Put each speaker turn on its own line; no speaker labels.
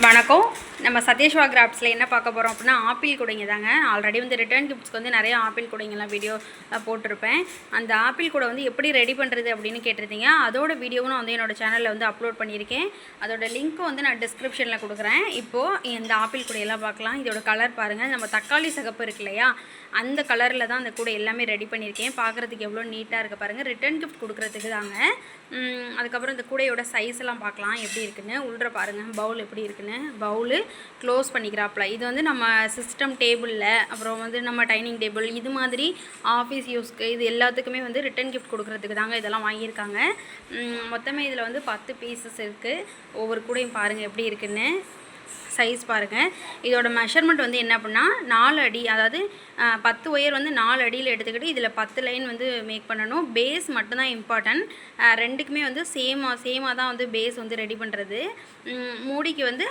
வணக்கம். நம்ம சத்யேஷ்வா கிராஃப்ட்ஸில் என்ன பார்க்க போகிறோம் அப்படின்னா ஆப்பிள் கூடைங்க தாங்க. ஆல்ரெடி வந்து ரிட்டர்ன் கிஃப்ட்ஸ்க்கு வந்து நிறைய ஆப்பிள் கூடைங்கெல்லாம் வீடியோ போட்டிருப்பேன். அந்த ஆப்பிள் கூடை வந்து எப்படி ரெடி பண்ணுறது அப்படின்னு கேட்டிருந்தீங்க. அதோட வீடியோவும் நான் வந்து என்னோடய சேனலில் வந்து அப்லோட் பண்ணியிருக்கேன். அதோட லிங்க்கும் வந்து நான் டிஸ்கிரிப்ஷனில் கொடுக்குறேன். இப்போது இந்த ஆப்பிள் கூடையெல்லாம் பார்க்கலாம். இதோட கலர் பாருங்கள். நம்ம தக்காளி சிகப்பு இருக்கு இல்லையா, அந்த கலரில் தான் அந்த கூடை எல்லாமே ரெடி பண்ணியிருக்கேன். பார்க்குறதுக்கு எவ்வளோ நீட்டாக இருக்குது பாருங்கள். ரிட்டர்ன் கிஃப்ட் கொடுக்குறதுக்கு தாங்க. அதுக்கப்புறம் இந்த கூடையோட சைஸ் எல்லாம் பார்க்கலாம் எப்படி இருக்குன்னு. உள்ள பாருங்கள் பவுல் எப்படி இருக்குன்னு. பவுலு க்ளோஸ் பண்ணிக்கிறாப்புல. இது வந்து நம்ம சிஸ்டம் டேபிளில், அப்புறம் வந்து நம்ம டைனிங் டேபிள், இது மாதிரி ஆஃபீஸ் யூஸ்க்கு இது எல்லாத்துக்குமே வந்து ரிட்டன் கிஃப்ட் கொடுக்குறதுக்கு தாங்க இதெல்லாம் வாங்கியிருக்காங்க. மொத்தமே இதில் வந்து 10 பீசஸ் இருக்குது. ஒவ்வொரு கூடையும் பாருங்கள் எப்படி இருக்குன்னு. சைஸ் பாருங்கள். இதோட மெஷர்மெண்ட் வந்து என்ன அப்படின்னா 4 அடி, அதாவது 10 ஒயர் வந்து 4 அடியில் எடுத்துக்கிட்டு இதில் 10 லைன் வந்து மேக் பண்ணணும். பேஸ் மட்டும்தான் இம்பார்ட்டன்ட். ரெண்டுக்குமே வந்து சேமாக தான் வந்து பேஸ் வந்து ரெடி பண்ணுறது. மூடிக்கு வந்து